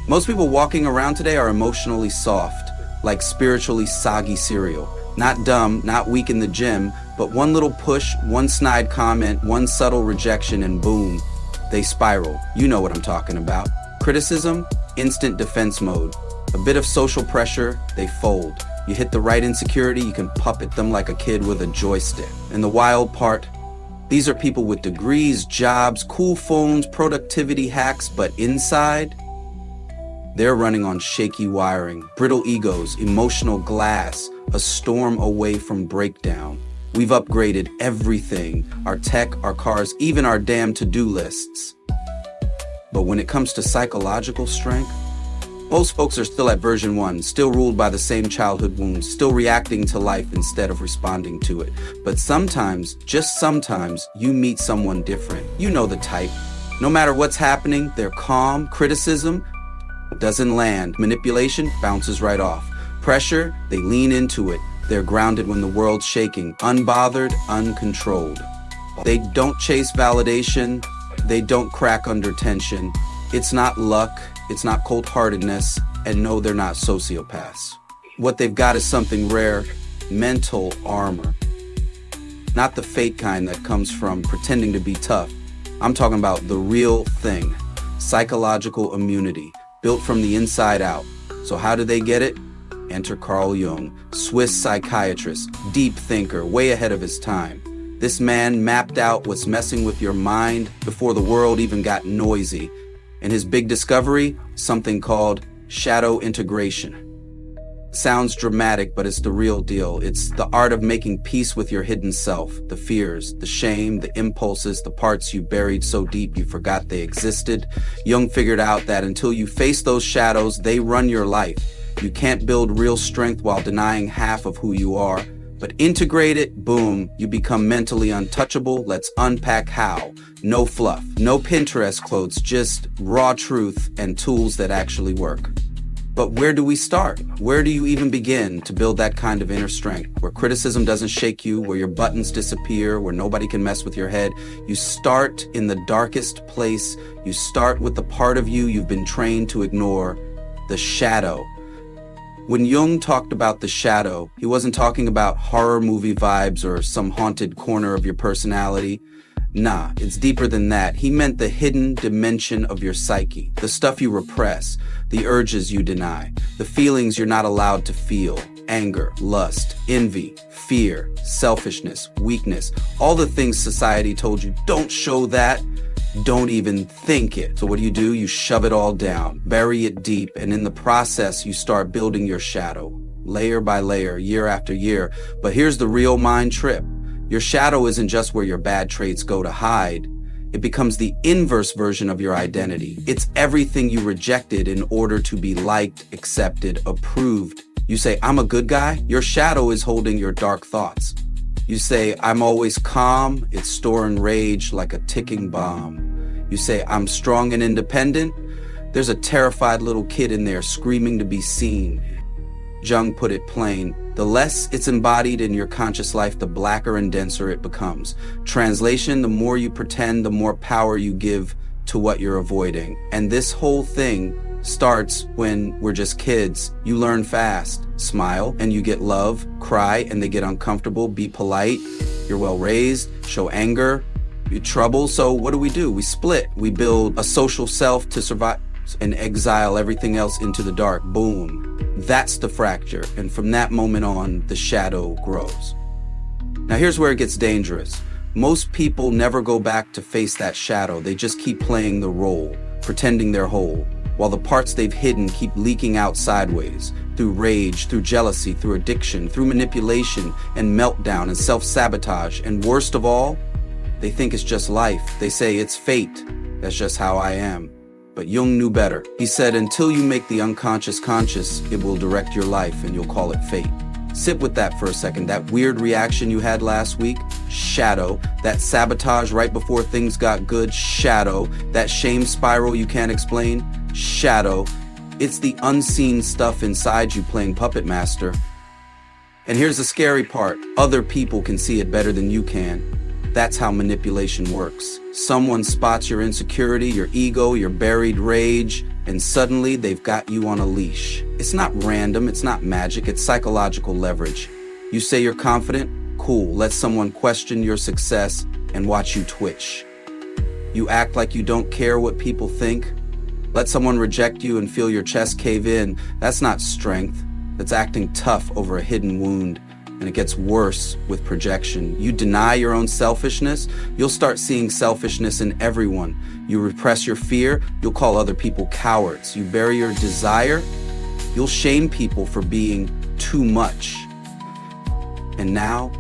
Most people walking around today are emotionally soft, like spiritually soggy cereal. Not dumb, not weak in the gym, but one little push, one snide comment, one subtle rejection, and boom, they spiral. You know what I'm talking about. Criticism, instant defense mode. A bit of social pressure, they fold. You hit the right insecurity, you can puppet them like a kid with a joystick. And the wild part, these are people with degrees, jobs, cool phones, productivity hacks, but inside, they're running on shaky wiring, brittle egos, emotional glass, a storm away from breakdown. We've upgraded everything, our tech, our cars, even our damn to-do lists. But when it comes to psychological strength, most folks are still at version 1, still ruled by the same childhood wounds, still reacting to life instead of responding to it. But sometimes, just sometimes, you meet someone different. You know the type. No matter what's happening, they're calm. Criticism doesn't land. Manipulation bounces right off. Pressure, they lean into it. They're grounded when the world's shaking, unbothered, uncontrolled. They don't chase validation. They don't crack under tension. It's not luck. It's not cold-heartedness, and no, they're not sociopaths. What they've got is something rare, mental armor. Not the fake kind that comes from pretending to be tough. I'm talking about the real thing, psychological immunity, built from the inside out. So how do they get it? Enter Carl Jung, Swiss psychiatrist, deep thinker, way ahead of his time. This man mapped out what's messing with your mind before the world even got noisy. And his big discovery, something called shadow integration. Sounds dramatic, but it's the real deal. It's the art of making peace with your hidden self, the fears, the shame, the impulses, the parts you buried so deep you forgot they existed. Jung figured out that until you face those shadows, they run your life. You can't build real strength while denying half of who you are. But integrate it, boom, you become mentally untouchable. Let's unpack how. No fluff, no Pinterest quotes, just raw truth and tools that actually work. But where do we start? Where do you even begin to build that kind of inner strength? Where criticism doesn't shake you, where your buttons disappear, where nobody can mess with your head. You start in the darkest place. You start with the part of you you've been trained to ignore, the shadow. When Jung talked about the shadow, he wasn't talking about horror movie vibes or some haunted corner of your personality. Nah, it's deeper than that. He meant the hidden dimension of your psyche, the stuff you repress, the urges you deny, the feelings you're not allowed to feel, anger, lust, envy, fear, selfishness, weakness, all the things society told you, don't show that. Don't even think it. So what do? You shove it all down, bury it deep, and in the process, you start building your shadow, layer by layer, year after year. But here's the real mind trip. Your shadow isn't just where your bad traits go to hide. It becomes the inverse version of your identity. It's everything you rejected in order to be liked, accepted, approved. You say, I'm a good guy. Your shadow is holding your dark thoughts. You say, I'm always calm. It's storing rage like a ticking bomb. You say, I'm strong and independent. There's a terrified little kid in there screaming to be seen. Jung put it plain. The less it's embodied in your conscious life, the blacker and denser it becomes. Translation, the more you pretend, the more power you give to what you're avoiding. And this whole thing starts when we're just kids. You learn fast. Smile and you get love. Cry and they get uncomfortable. Be polite. You're well raised. Show anger. You're trouble. So what do? We split. We build a social self to survive and exile everything else into the dark. Boom. That's the fracture. And from that moment on, the shadow grows. Now here's where it gets dangerous. Most people never go back to face that shadow. They just keep playing the role, pretending they're whole, while the parts they've hidden keep leaking out sideways, through rage, through jealousy, through addiction, through manipulation and meltdown and self-sabotage. And worst of all, they think it's just life. They say it's fate. That's just how I am. But Jung knew better. He said, until you make the unconscious conscious, it will direct your life and you'll call it fate. Sit with that for a second. That weird reaction you had last week, shadow. That sabotage right before things got good, shadow. That shame spiral you can't explain, shadow. It's the unseen stuff inside you playing puppet master. And here's the scary part. Other people can see it better than you can. That's how manipulation works. Someone spots your insecurity, your ego, your buried rage, and suddenly they've got you on a leash. It's not random, it's not magic, it's psychological leverage. You say you're confident? Cool, let someone question your success and watch you twitch. You act like you don't care what people think? Let someone reject you and feel your chest cave in. That's not strength. That's acting tough over a hidden wound. And it gets worse with projection. You deny your own selfishness, you'll start seeing selfishness in everyone. You repress your fear, you'll call other people cowards. You bury your desire, you'll shame people for being too much. And now,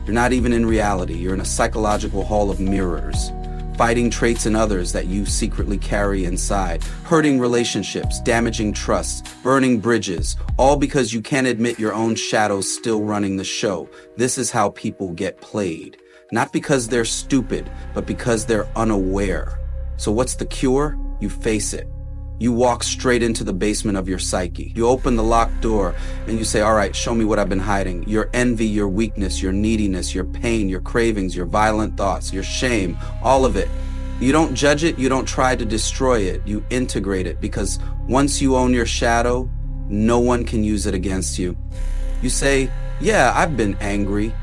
you're not even in reality. You're in a psychological hall of mirrors, fighting traits in others that you secretly carry inside, hurting relationships, damaging trust, burning bridges, all because you can't admit your own shadow's still running the show. This is how people get played. Not because they're stupid, but because they're unaware. So what's the cure? You face it. You walk straight into the basement of your psyche. You open the locked door and you say, all right, show me what I've been hiding. Your envy, your weakness, your neediness, your pain, your cravings, your violent thoughts, your shame, all of it. You don't judge it. You don't try to destroy it. You integrate it, because once you own your shadow, no one can use it against you. You say, yeah, I've been angry.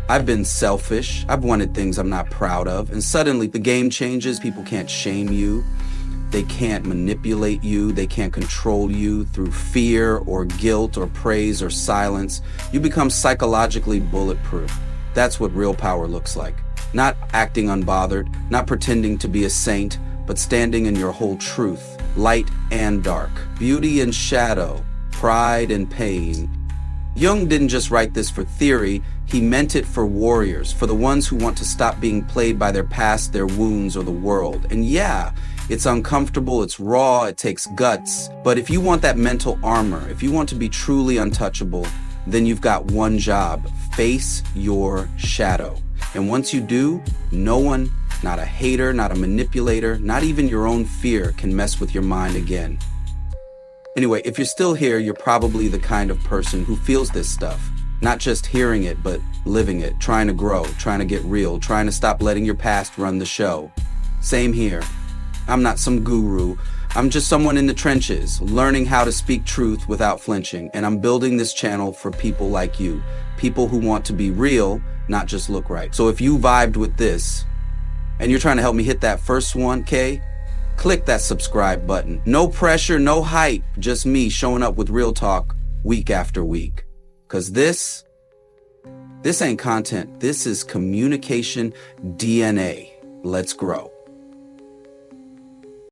I've been selfish. I've wanted things I'm not proud of. And suddenly the game changes. People can't shame you. They can't manipulate you. They can't control you through fear or guilt or praise or silence. You become psychologically bulletproof. That's what real power looks like. Not acting unbothered, not pretending to be a saint, but standing in your whole truth, light and dark, beauty and shadow, pride and pain. Jung didn't just write this for theory, he meant it for warriors, for the ones who want to stop being played by their past, their wounds, or the world. And yeah, it's uncomfortable, it's raw, it takes guts. But if you want that mental armor, if you want to be truly untouchable, then you've got one job: face your shadow. And once you do, no one, not a hater, not a manipulator, not even your own fear can mess with your mind again. Anyway, if you're still here, you're probably the kind of person who feels this stuff. Not just hearing it, but living it, trying to grow, trying to get real, trying to stop letting your past run the show. Same here. I'm not some guru. I'm just someone in the trenches, learning how to speak truth without flinching. And I'm building this channel for people like you, people who want to be real, not just look right. So if you vibed with this and you're trying to help me hit that first 1K, click that subscribe button. No pressure, no hype, just me showing up with real talk week after week. Because this ain't content. This is communication DNA. Let's grow.